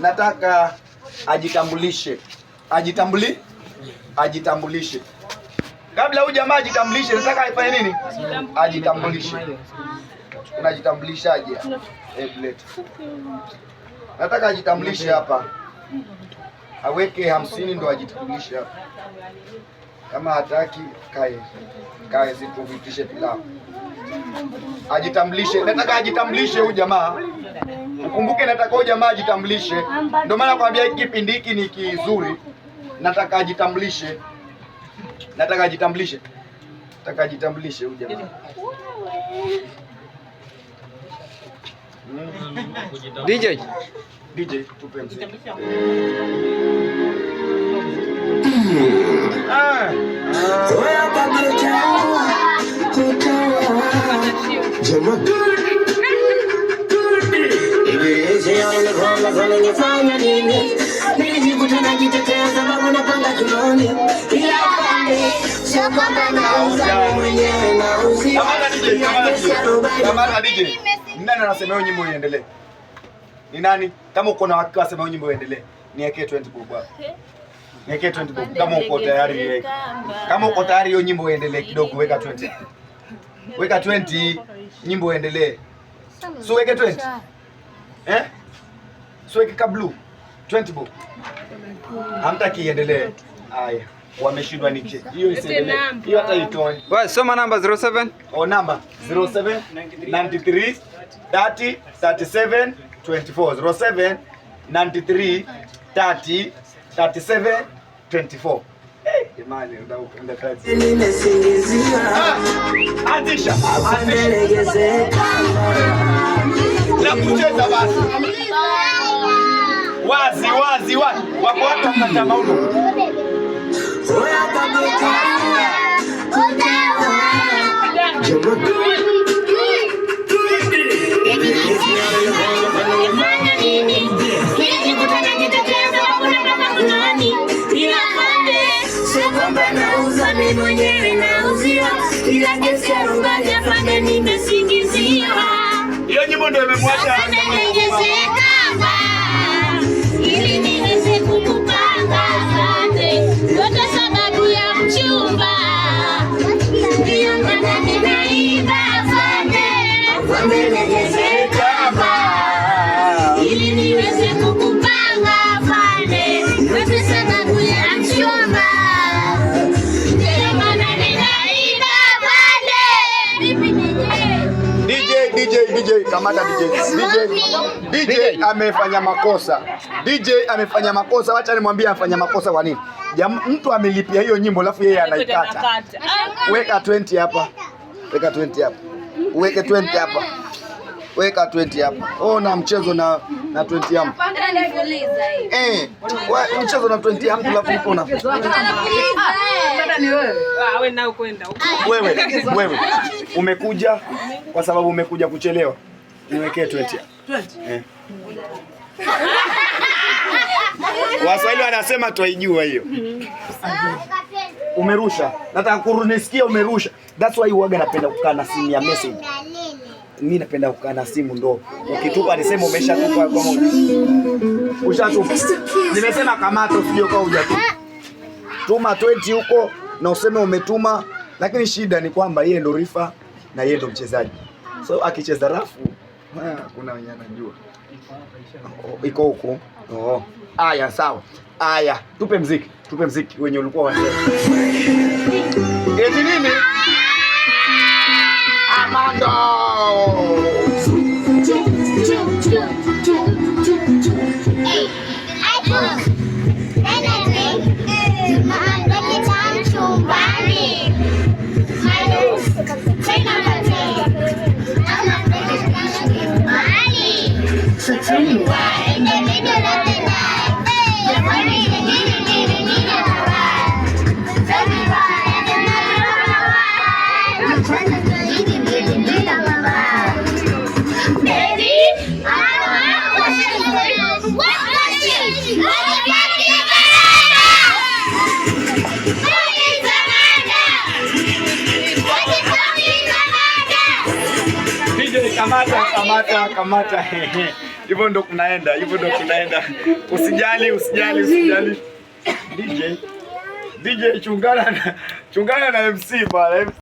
Nataka ajitambulishe. Ajitambulishe. Kabla huyu jamaa ajitambulishe, nataka afanye nini? Ajitambulishe. Unajitambulishaje? Nataka ajitambulishe hapa. Aweke 50 ndo ajitambulishe hapa. Kama hataki kae situvitishe pilau. Ajitambulishe. Nataka ajitambulishe huyu jamaa. Ukumbuke nataka huyu jamaa ajitambulishe. Ndio maana nakwambia hiki kipindi hiki ni kizuri. Nataka ajitambulishe. Nataka ajitambulishe huyu jamaa. DJ tupe mziki. Nani anasema hiyo nyimbo iendelee? Ni nani? Kama uko na hakika asema hiyo nyimbo iendelee, niwekee 20 bob hapo. Niwekee 20 bob kama uko tayari. Kama uko tayari hiyo nyimbo iendelee kidogo, weka 20. Weka 20 nyimbo iendelee. So weke 20. So weke ka blue 20 bob. Hamtaki iendelee. Haya. Wameshindwa niki. Hiyo isiendelee. Hiyo hata itoe. Wewe soma namba 07. Namba 07 93 30 37 24. 07 93 30 37 24. Jamani, unapenda kazi. Anzisha. Na kucheza basi. Wazi. Wako watu wakata mauno. Hiyo nyimbo ndio imemwacha ili niweze kukupanga asante yote sababu ya mchumba ndio maana ninaimba asante ili niweze kukupanga asante yote sababu ya mchumba ndio maana ninaimba asante. DJ kamata DJ amefanya makosa. DJ amefanya makosa. Wacha nimwambie afanya makosa kwa nini? Mtu amelipia hiyo nyimbo alafu yeye anaikata. Weka 20 hapa. Weka 20 hapa. Weke 20 hapa. Weka 20 hapa. Na mchezo na 20 hapa. Mchezo na 20 hapa alafu uko na. Wewe nao kwenda. Wewe. Umekuja kwa sababu umekuja kuchelewa. Niwekee 20 hapa. 20. Waswahili wanasema twaijua hiyo. Umerusha. Nataka kunisikia umerusha. That's why huaga napenda kukaa na simu ya message. Mimi napenda kukaa na simu ndo. Ukitupa niseme umeshatupa kwa moja. Ushatupa. Nimesema kamata usije kwa hujatupa. Tuma 20 huko na useme umetuma, lakini shida ni kwamba yeye ndo rifa na yeye ndo mchezaji. So akicheza rafu, kuna wenye anajua. Iko huko. Aya sawa. Aya, tupe mziki wenye ulikuwa wanasema. Eti nini? Amanda. Kamata. Kamata. Hivyo ndo kunaenda. Usijali. DJ chungana na MC bwana.